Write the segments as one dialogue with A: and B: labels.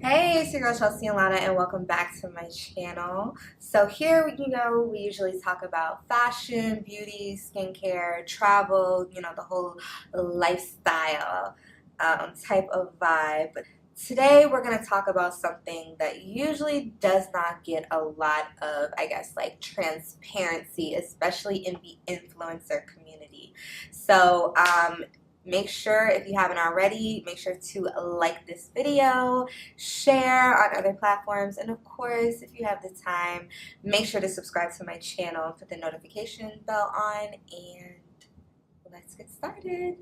A: Hey, it's your girl Chelsea-Alana and welcome back to my channel. So here, we usually talk about fashion, beauty, skincare, travel, the whole lifestyle type of vibe. But today we're going to talk about something that usually does not get a lot of, like transparency, especially in the influencer community. So, make sure, if you haven't already, make sure to like this video, share on other platforms, and of course, if you have the time, make sure to subscribe to my channel, put the notification bell on, and let's get started.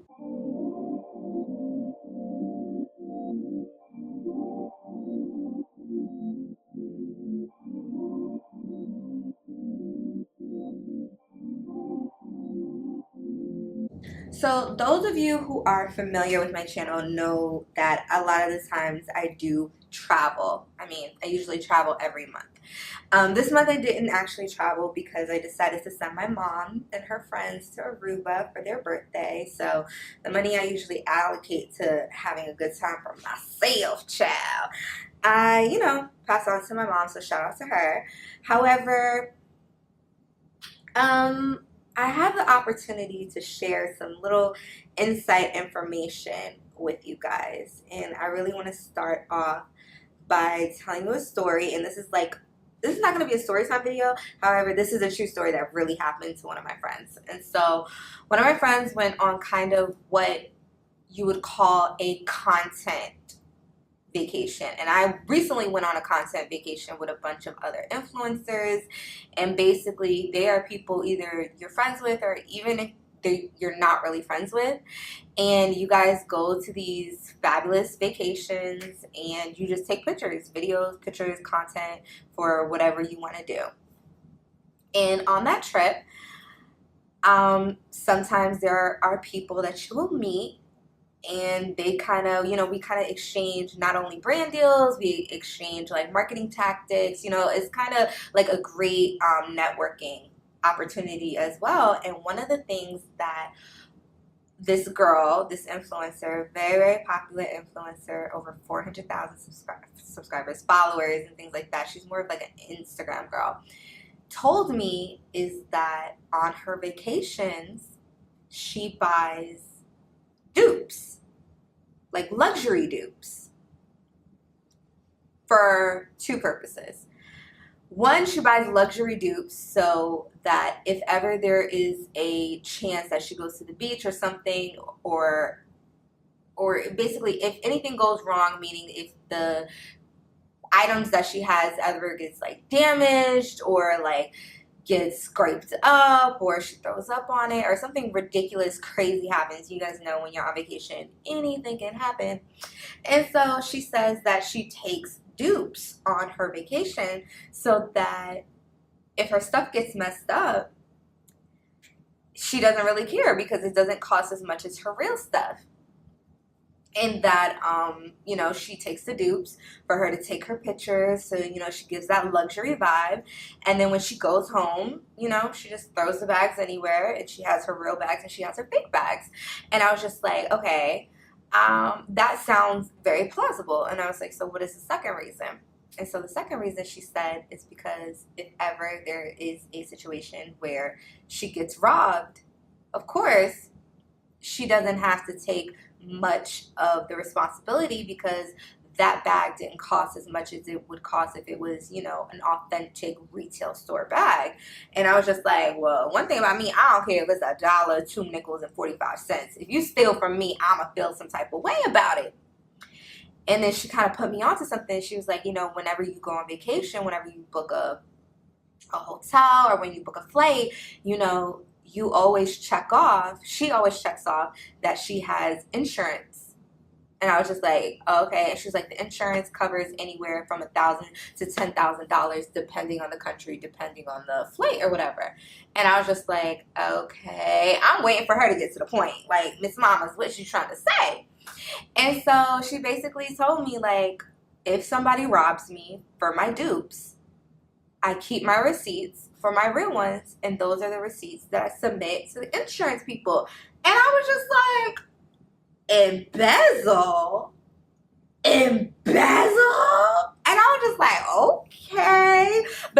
A: So those of you who are familiar with my channel know that a lot of the times I do travel. I usually travel every month. This month I didn't actually travel because I decided to send my mom and her friends to Aruba for their birthday. So the money I usually allocate to having a good time for myself, child, I, pass on to my mom, so shout out to her. However, I have the opportunity to share some little insight information with you guys, and I really want to start off by telling you a story. And this is not going to be a story time video. However, this is a true story that really happened to one of my friends. And so one of my friends went on kind of what you would call a content vacation, and I recently went on a content vacation with a bunch of other influencers, and basically they are people either you're friends with or even if you're not really friends with, and you guys go to these fabulous vacations and you just take pictures, videos, pictures, content for whatever you want to do. And on that trip, sometimes there are people that you will meet, and they kind of, we kind of exchange not only brand deals, we exchange like marketing tactics. It's kind of like a great networking opportunity as well. And one of the things that this girl, this influencer, very, very popular influencer, over 400,000 subscribers, followers, and things like that, she's more of like an Instagram girl, told me is that on her vacations, she buys dupes, like luxury dupes, for two purposes. One, she buys luxury dupes so that if ever there is a chance that she goes to the beach or something, or basically if anything goes wrong, meaning if the items that she has ever gets like damaged or like gets scraped up, or she throws up on it, or something ridiculous, crazy happens. You guys know when you're on vacation, anything can happen. And so she says that she takes dupes on her vacation so that if her stuff gets messed up, she doesn't really care because it doesn't cost as much as her real stuff. And that, she takes the dupes for her to take her pictures. So, she gives that luxury vibe. And then when she goes home, she just throws the bags anywhere, and she has her real bags and she has her fake bags. And I was just like, okay, that sounds very plausible. And I was like, so what is the second reason? And so the second reason, she said, is because if ever there is a situation where she gets robbed, of course, she doesn't have to take much of the responsibility because that bag didn't cost as much as it would cost if it was, an authentic retail store bag. And I was just like, well, one thing about me, I don't care if it's $1, 2 nickels, and 45 cents. If you steal from me, I'ma feel some type of way about it. And then she kind of put me onto something. She was like, whenever you go on vacation, whenever you book a hotel or when you book a flight, you always check off, she always checks off that she has insurance. And I was just like, oh, okay. And she was like, the insurance covers anywhere from $1,000 to $10,000 depending on the country, depending on the flight or whatever. And I was just like, okay, I'm waiting for her to get to the point. Like, Miss Mama's, what she trying to say? And so she basically told me, like, if somebody robs me for my dupes, I keep my receipts for my real ones, and those are the receipts that I submit to the insurance people. And I was just like, embezzle? Embezzle?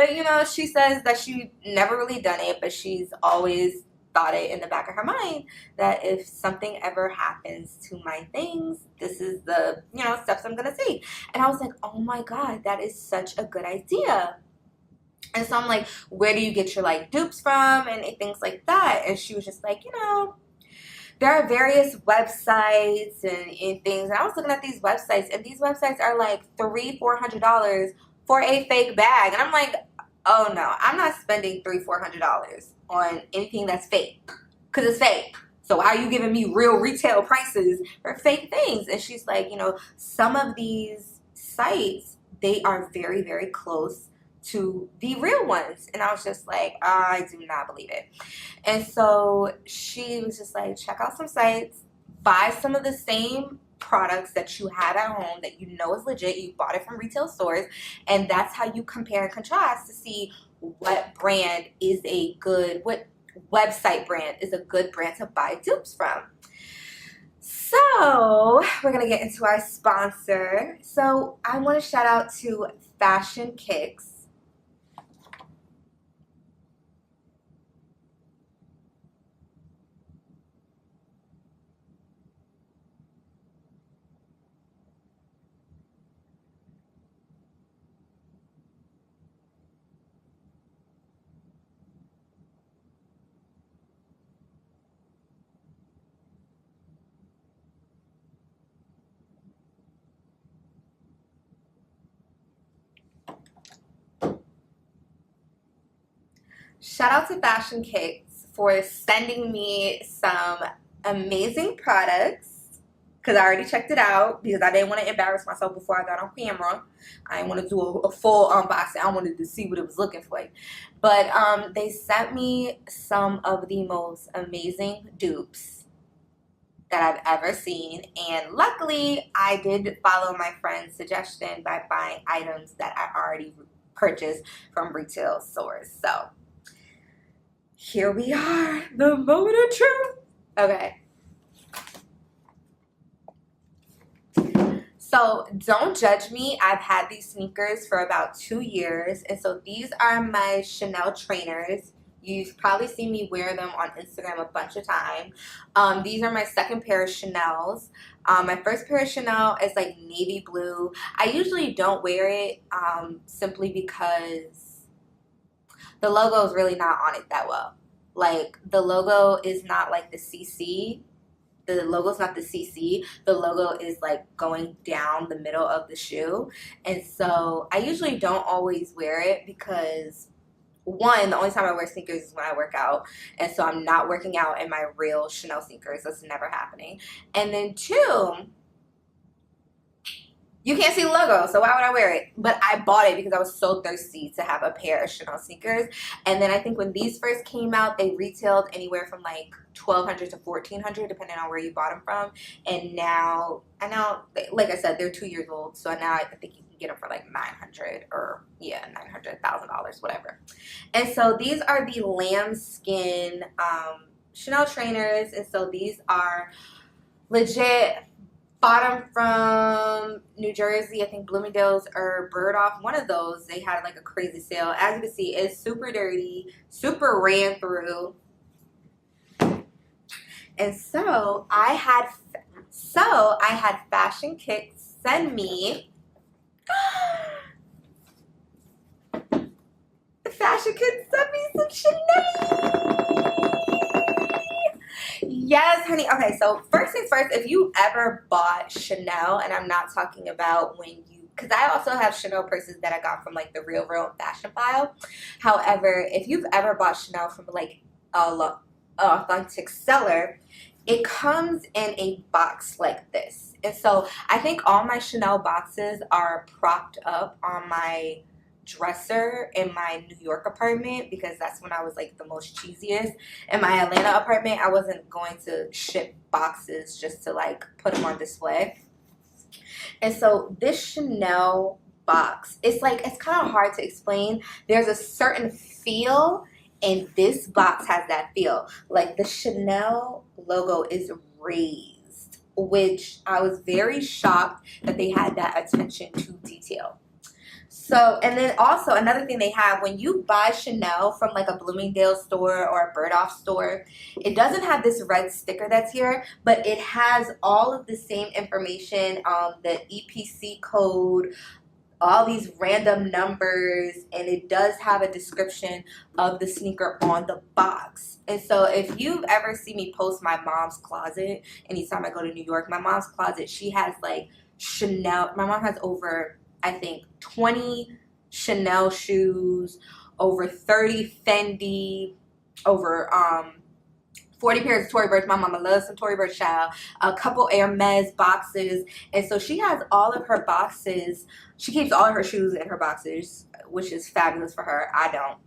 A: But, you know, she says that she never really done it, but she's always thought it in the back of her mind that if something ever happens to my things, this is the, you know, steps I'm going to take. And I was like, oh my God, that is such a good idea. And so I'm like, where do you get your like dupes from and things like that? And she was just like, you know, there are various websites and things. And I was looking at these websites, and these websites are like $300-$400 for a fake bag. And I'm like, oh no, I'm not spending $300-$400 on anything that's fake, because it's fake. So how are you giving me real retail prices for fake things? And she's like, you know, some of these sites, they are very, very close to the real ones. And I was just like, I do not believe it. And so she was just like, check out some sites, buy some of the same products that you have at home that you know is legit. You bought it from retail stores, and that's how you compare and contrast to see what brand is a good, what website brand is a good brand to buy dupes from. So we're gonna get into our sponsor. So I want to shout out to FashionKicks. Shout out to FashionKicks for sending me some amazing products, because I already checked it out because I didn't want to embarrass myself before I got on camera. I didn't want to do a full unboxing. I wanted to see what it was looking for. But they sent me some of the most amazing dupes that I've ever seen, and luckily I did follow my friend's suggestion by buying items that I already purchased from retail stores. So here we are, the moment of truth. Okay. So don't judge me. I've had these sneakers for about 2 years. And so these are my Chanel trainers. You've probably seen me wear them on Instagram a bunch of times. These are my second pair of Chanels. My first pair of Chanel is like navy blue. I usually don't wear it simply because the logo is really not on it that well. Like, the logo is not like the CC. The logo's not the CC. The logo is like going down the middle of the shoe. And so I usually don't always wear it because, one, the only time I wear sneakers is when I work out. And so I'm not working out in my real Chanel sneakers. That's never happening. And then two, you can't see the logo, so why would I wear it? But I bought it because I was so thirsty to have a pair of Chanel sneakers. And then I think when these first came out, they retailed anywhere from like $1,200 to $1,400, depending on where you bought them from. And now, I know, like I said, they're 2 years old, so now I think you can get them for like $900 or yeah, $900,000, whatever. And so these are the lambskin Chanel trainers, and so these are legit. Bought them from New Jersey, I think Bloomingdale's or Birdoff, one of those. They had like a crazy sale. As you can see, it's super dirty, super ran through. And so I had FashionKicks send me FashionKicks sent me some Chanel. Yes, honey. Okay, so first things first, if you ever bought Chanel, and I'm not talking about when you, because I also have Chanel purses that I got from like the Real Fashion File. However, if you've ever bought Chanel from like a authentic seller, it comes in a box like this. And so I think all my Chanel boxes are propped up on my dresser in my New York apartment, because that's when I was like the most cheesiest. In my Atlanta apartment, I wasn't going to ship boxes just to like put them on display. And so this Chanel box, it's like, it's kind of hard to explain. There's a certain feel, and this box has that feel. Like the Chanel logo is raised, which I was very shocked that they had that attention to detail. So, and then also another thing they have, when you buy Chanel from like a Bloomingdale's store or a Bergdorf store, it doesn't have this red sticker that's here, but it has all of the same information, the EPC code, all these random numbers, and it does have a description of the sneaker on the box. And so if you've ever seen me post my mom's closet, anytime I go to New York, my mom's closet, she has like Chanel. My mom has over, I think, 20 Chanel shoes, over 30 Fendi, over 40 pairs of Tory Burch. My mama loves some Tory Burch, child. A couple Hermes boxes. And so she has all of her boxes. She keeps all of her shoes in her boxes, which is fabulous for her. I don't.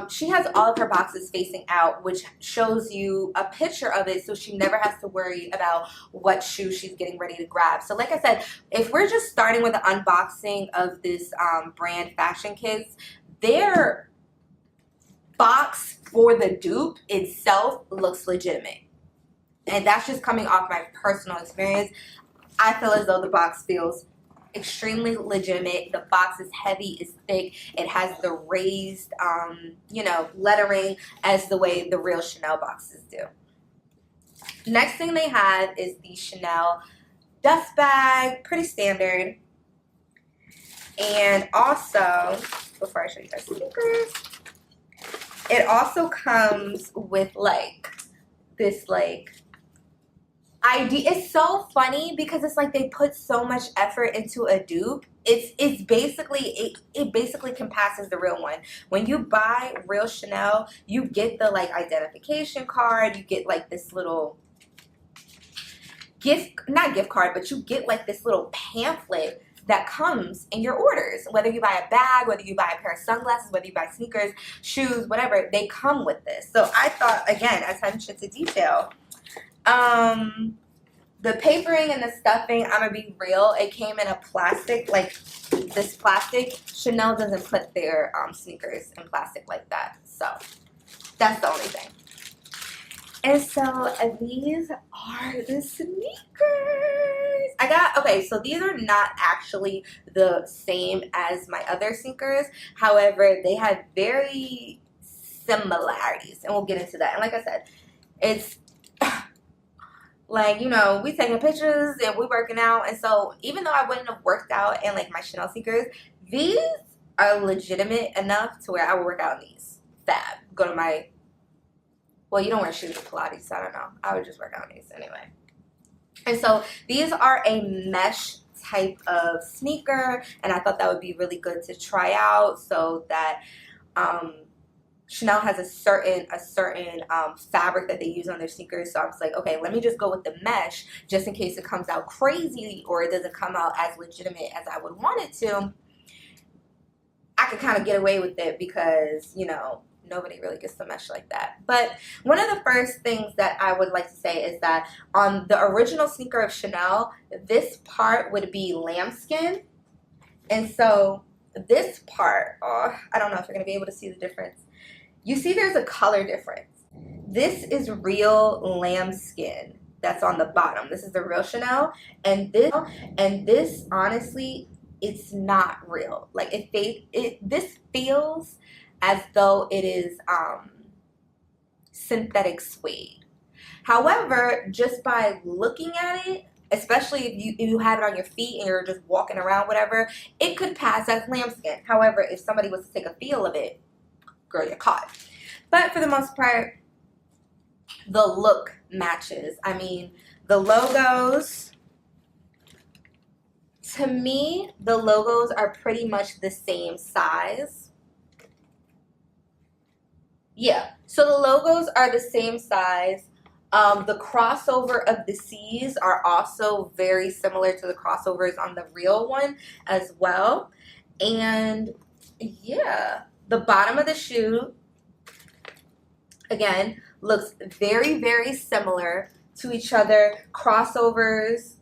A: She has all of her boxes facing out, which shows you a picture of it, so she never has to worry about what shoe she's getting ready to grab. So like I said, if we're just starting with the unboxing of this brand FashionKicks, their box for the dupe itself looks legitimate. And that's just coming off my personal experience. I feel as though the box feels extremely legitimate. The box is heavy, it's thick, it has the raised lettering as the way the real Chanel boxes do. Next thing they have is the Chanel dust bag, pretty standard. And also, before I show you guys sneakers, it also comes with like this like ID. It's so funny because it's like they put so much effort into a dupe. It's basically it basically compasses the real one. When you buy real Chanel, you get the like identification card, you get like this little not gift card, but you get like this little pamphlet that comes in your orders. Whether you buy a bag, whether you buy a pair of sunglasses, whether you buy sneakers, shoes, whatever, they come with this. So I thought, again, attention to detail. The papering and the stuffing, I'm gonna be real, it came in a plastic, like this plastic. Chanel doesn't put their sneakers in plastic like that. So that's the only thing. And so these are the sneakers. Okay, so these are not actually the same as my other sneakers. However, they have very similarities, and we'll get into that. And like I said, it's like, we taking pictures and we working out. And so even though I wouldn't have worked out in like my Chanel sneakers, these are legitimate enough to where I would work out in these. Fab. Go to my, well, you don't wear shoes with Pilates, so I don't know. I would just work out in these anyway. And so these are a mesh type of sneaker, and I thought that would be really good to try out, so that Chanel has a certain fabric that they use on their sneakers. So I was like, okay, let me just go with the mesh just in case it comes out crazy or it doesn't come out as legitimate as I would want it to. I could kind of get away with it because, nobody really gets the mesh like that. But one of the first things that I would like to say is that on the original sneaker of Chanel, this part would be lambskin. And so this part, I don't know if you're going to be able to see the difference. You see there's a color difference. This is real lambskin that's on the bottom. This is the real Chanel. And this honestly, it's not real. Like this feels as though it is synthetic suede. However, just by looking at it, especially if you have it on your feet and you're just walking around, whatever, it could pass as lambskin. However, if somebody was to take a feel of it, girl, you're caught. But for the most part, the look matches. I mean, the logos, to me, the logos are pretty much the same size. Yeah, so the logos are the same size. The crossover of the C's are also very similar to the crossovers on the real one as well. And yeah, the bottom of the shoe, again, looks very, very similar to each other. Crossovers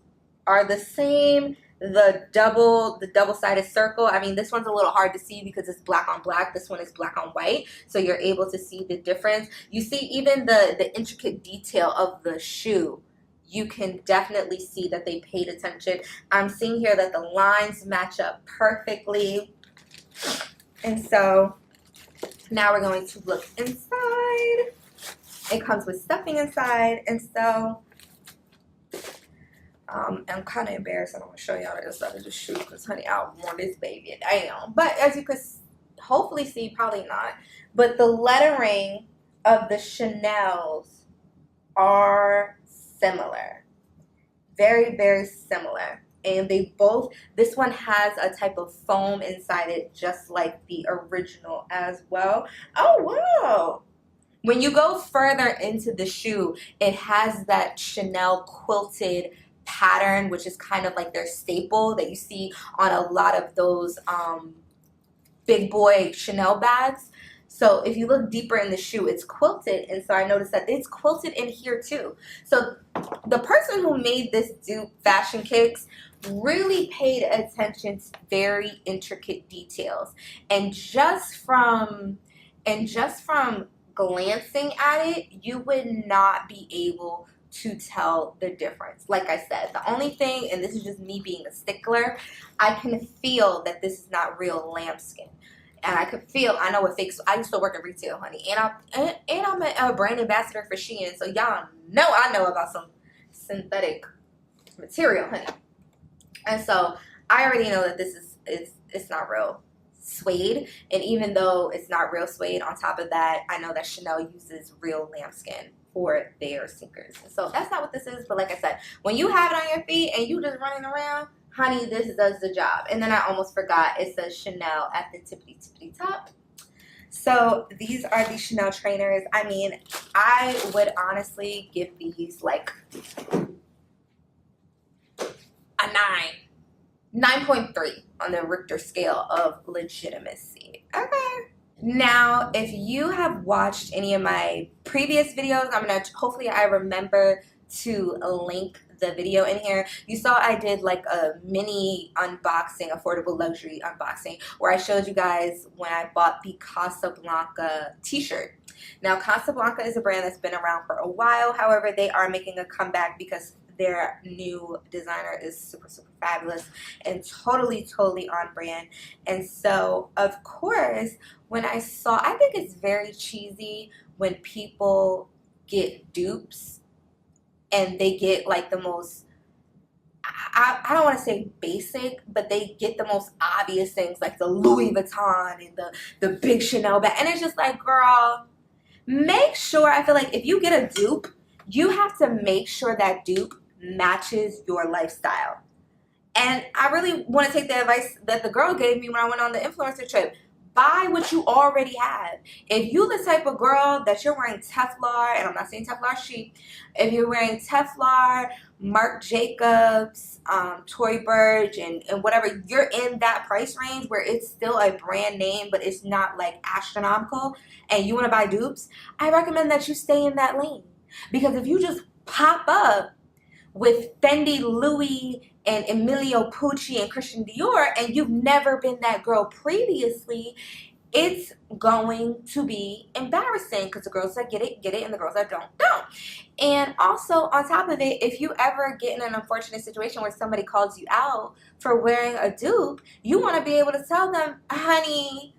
A: are the same. The double-sided circle, I mean, this one's a little hard to see because it's black on black. This one is black on white, so you're able to see the difference. You see even the intricate detail of the shoe. You can definitely see that they paid attention. I'm seeing here that the lines match up perfectly. And so now we're going to look inside. It comes with stuffing inside, and so I'm kind of embarrassed. I don't want to show y'all the inside of the shoe because, honey, I worn this baby. Damn. But as you could hopefully see, probably not, but the lettering of the Chanels are similar. Very, very similar. And they both, this one has a type of foam inside it, just like the original as well. Oh, wow. When you go further into the shoe, it has that Chanel quilted pattern, which is kind of like their staple that you see on a lot of those big boy Chanel bags. So if you look deeper in the shoe, it's quilted, and so I noticed that it's quilted in here too. So the person who made this dupe, FashionKicks, really paid attention to very intricate details, and just from glancing at it, you would not be able to tell the difference. Like I said, the only thing, and this is just me being a stickler, I can feel that this is not real lambskin. And I could feel, I know what fake, I used to work in retail, honey, and I'm a brand ambassador for Shein, so y'all know I know about some synthetic material, honey. And so I already know that this it's not real suede, and even though it's not real suede, on top of that, I know that Chanel uses real lambskin for their sneakers. So that's not what this is, but like I said, when you have it on your feet and you just running around, honey, this does the job. And then I almost forgot, it says Chanel at the tippity top. So these are the Chanel trainers. I mean, I would honestly give these like a 9.3 on the Richter scale of legitimacy. Okay. Now, if you have watched any of my previous videos, hopefully I remember to link the video in here. You saw I did like a mini unboxing, affordable luxury unboxing, where I showed you guys when I bought the Casablanca t-shirt. Now, Casablanca is a brand that's been around for a while. However, they are making a comeback because their new designer is super, super fabulous and totally on brand. And so, of course, when I think it's very cheesy when people get dupes and they get like the most, I don't want to say basic, but they get the most obvious things like the Louis Vuitton and the big Chanel bag. And it's just like, girl, make sure, I feel like if you get a dupe, you have to make sure that dupe matches your lifestyle. And I really want to take the advice that the girl gave me when I went on the influencer trip. Buy what you already have. If you the type of girl that you're wearing Teflon, and I'm not saying Teflon chic, if you're wearing Teflon, Marc Jacobs, Tory Burch, and whatever, you're in that price range where it's still a brand name, but it's not like astronomical, and you want to buy dupes, I recommend that you stay in that lane. Because if you just pop up with Fendi, Louis, and Emilio Pucci and Christian Dior, and you've never been that girl previously, it's going to be embarrassing because the girls that get it, and the girls that don't. And also, on top of it, if you ever get in an unfortunate situation where somebody calls you out for wearing a dupe, you want to be able to tell them, honey,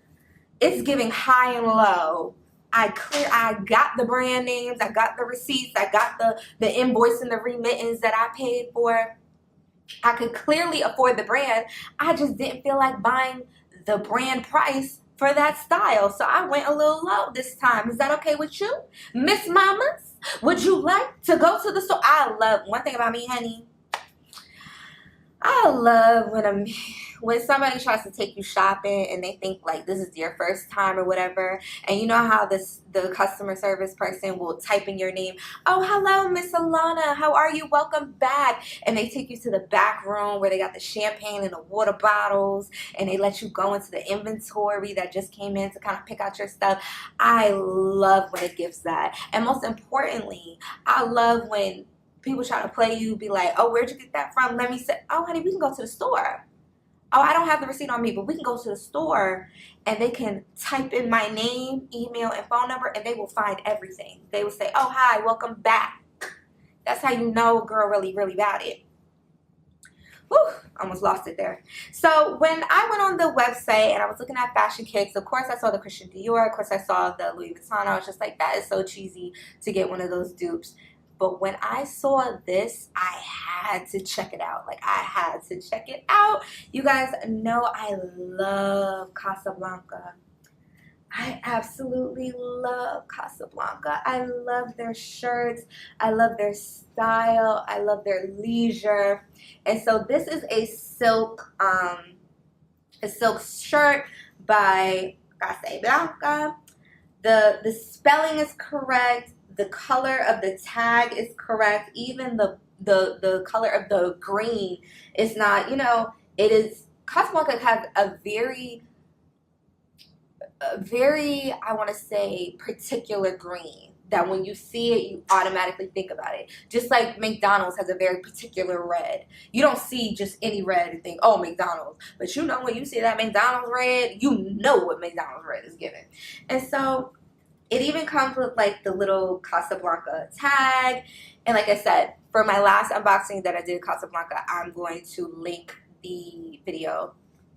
A: it's giving high and low. I got the brand names, I got the receipts, I got the invoice and the remittance that I paid for. I could clearly afford the brand. I just didn't feel like buying the brand price for that style. So I went a little low this time. Is that okay with you? Miss Mamas, would you like to go to the store? I love, one thing about me, honey, I love when somebody tries to take you shopping and they think like this is your first time or whatever, and you know how the customer service person will type in your name, oh, hello, Miss Alana, how are you, welcome back, and they take you to the back room where they got the champagne and the water bottles, and they let you go into the inventory that just came in to kind of pick out your stuff. I love when it gives that. And most importantly, I love when people try to play you, be like, oh, where'd you get that from? Let me say, oh, honey, we can go to the store. Oh, I don't have the receipt on me, but we can go to the store and they can type in my name, email, and phone number, and they will find everything. They will say, oh, hi, welcome back. That's how you know girl really, really bad it. Whew, almost lost it there. So when I went on the website and I was looking at FashionKicks, of course I saw the Christian Dior, of course I saw the Louis Vuitton. I was just like, that is so cheesy to get one of those dupes. But when I saw this, I had to check it out. Like, I had to check it out. You guys know I love Casablanca. I absolutely love Casablanca. I love their shirts. I love their style. I love their leisure. And so this is a silk shirt by Casablanca. The spelling is correct. The color of the tag is correct. Even the color of the green is not, you know, it is, Casablanca has a very, I want to say, particular green that when you see it, you automatically think about it. Just like McDonald's has a very particular red. You don't see just any red and think, oh, McDonald's. But you know, when you see that McDonald's red, you know what McDonald's red is giving. And so it even comes with like the little Casablanca tag. And like I said, for my last unboxing that I did Casablanca, I'm going to link the video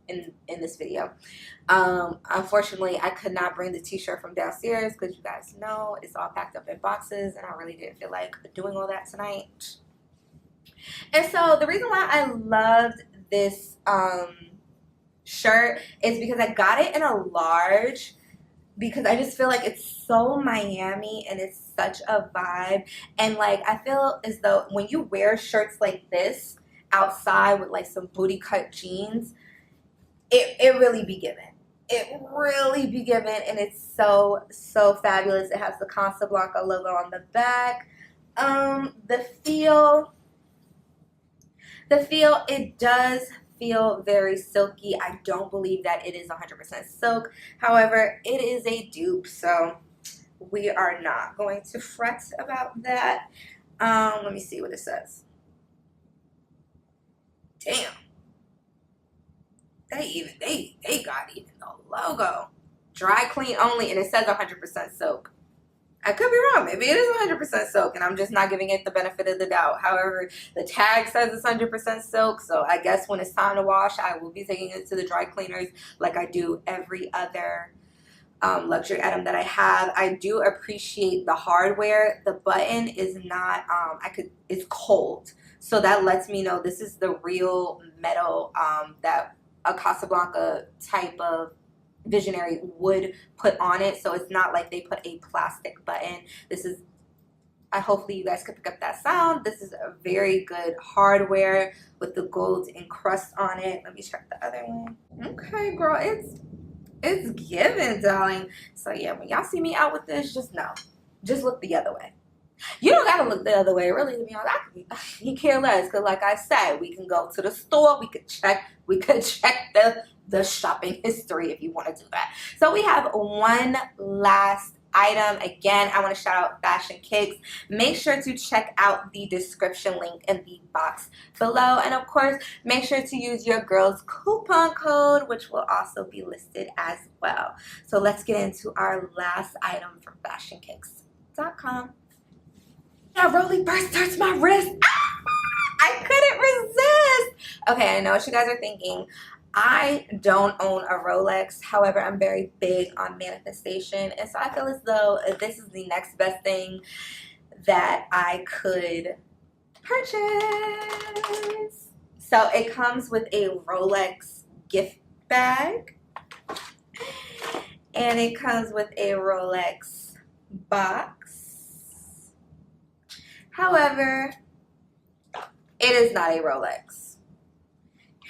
A: in this video. Unfortunately, I could not bring the t-shirt from downstairs because you guys know it's all packed up in boxes and I really didn't feel like doing all that tonight. And so the reason why I loved this shirt is because I got it in a large, because I just feel like it's so Miami and it's such a vibe. And like, I feel as though when you wear shirts like this outside with like some booty cut jeans, it really be given. It really be given, and it's so fabulous. It has the Casablanca logo on the back. The feel, it does feel very silky. I don't believe that it is 100% silk. However, it is a dupe, so we are not going to fret about that. Let me see what it says. Damn. They got even the logo. Dry clean only, and it says 100% silk. I could be wrong. Maybe it is 100% silk, and I'm just not giving it the benefit of the doubt. However, the tag says it's 100% silk, so I guess when it's time to wash, I will be taking it to the dry cleaners like I do every other luxury item that I have. I do appreciate the hardware. The button is not, it's cold. So that lets me know this is the real metal that a Casablanca type of visionary would put on it. So it's not like they put a plastic button. This is, hopefully you guys could pick up that sound. This is a very good hardware with the gold encrust on it. Let me check the other one. Okay, girl, it's given, darling. So yeah, when y'all see me out with this, just know, just look the other way. You don't gotta look the other way, really, to be honest. You care less, because like I said, we can go to the store, we could check the shopping history if you want to do that. So we have one last item. Again, I want to shout out FashionKicks. Make sure to check out the description link in the box below. And of course, make sure to use your girl's coupon code, which will also be listed as well. So let's get into our last item from FashionKicks.com. That rolly burst hurts my wrist. Ah! I couldn't resist. Okay, I know what you guys are thinking. I don't own a Rolex. However, I'm very big on manifestation. And so I feel as though this is the next best thing that I could purchase. So it comes with a Rolex gift bag. And it comes with a Rolex box. However, it is not a Rolex.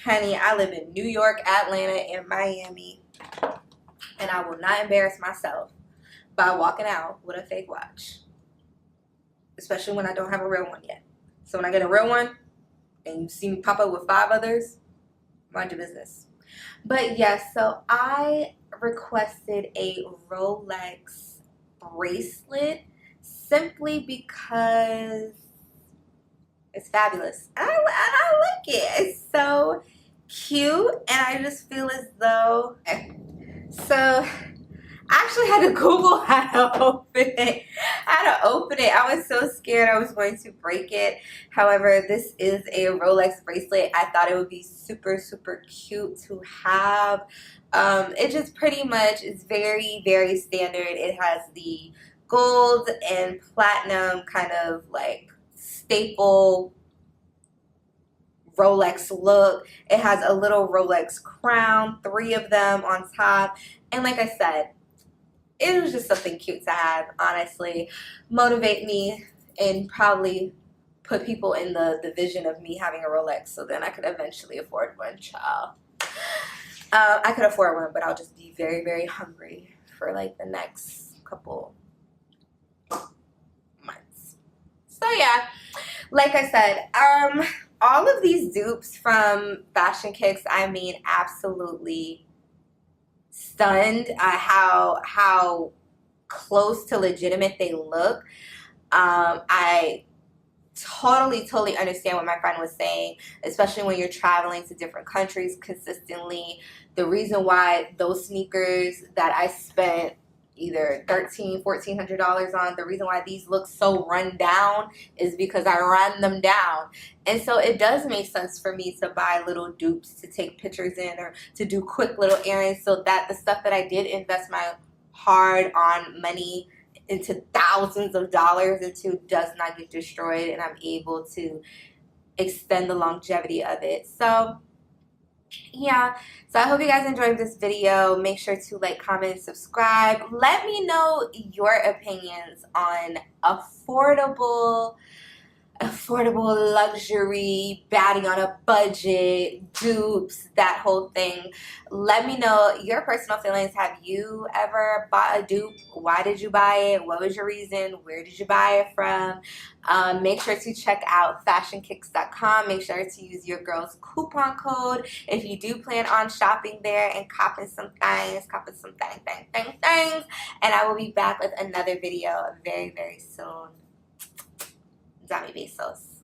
A: Honey, I live in New York, Atlanta, and Miami, and I will not embarrass myself by walking out with a fake watch, especially when I don't have a real one yet. So when I get a real one, and you see me pop up with 5 others, mind your business. But yes, so I requested a Rolex bracelet simply because it's fabulous. And I like it. It's so cute. And I just feel as though... So I actually had to Google how to open it. I was so scared I was going to break it. However, this is a Rolex bracelet. I thought it would be super, super cute to have. It just pretty much is very, very standard. It has the gold and platinum kind of like staple Rolex look. It has a little Rolex crown, 3 of them on top. And like I said, it was just something cute to have, honestly. Motivate me and probably put people in the vision of me having a Rolex so then I could eventually afford one, child. I could afford one, but I'll just be very, very hungry for like the next couple months. So yeah, like I said, all of these dupes from FashionKicks, I mean, absolutely stunned at how close to legitimate they look. I totally understand what my friend was saying, especially when you're traveling to different countries consistently. The reason why those sneakers that I spent either $1,400 on, the reason why these look so run down is because I ran them down. And so it does make sense for me to buy little dupes to take pictures in or to do quick little errands so that the stuff that I did invest my hard on money into thousands of dollars into does not get destroyed, and I'm able to extend the longevity of it. So yeah, so I hope you guys enjoyed this video. Make sure to like, comment, and subscribe. Let me know your opinions on affordable luxury, baddie on a budget, dupes, that whole thing. Let me know your personal feelings. Have you ever bought a dupe? Why did you buy it? What was your reason? Where did you buy it from? Make sure to check out FashionKicks.com. Make sure to use your girl's coupon code if you do plan on shopping there and copping some things, things. And I will be back with another video very, very soon. Dami besos.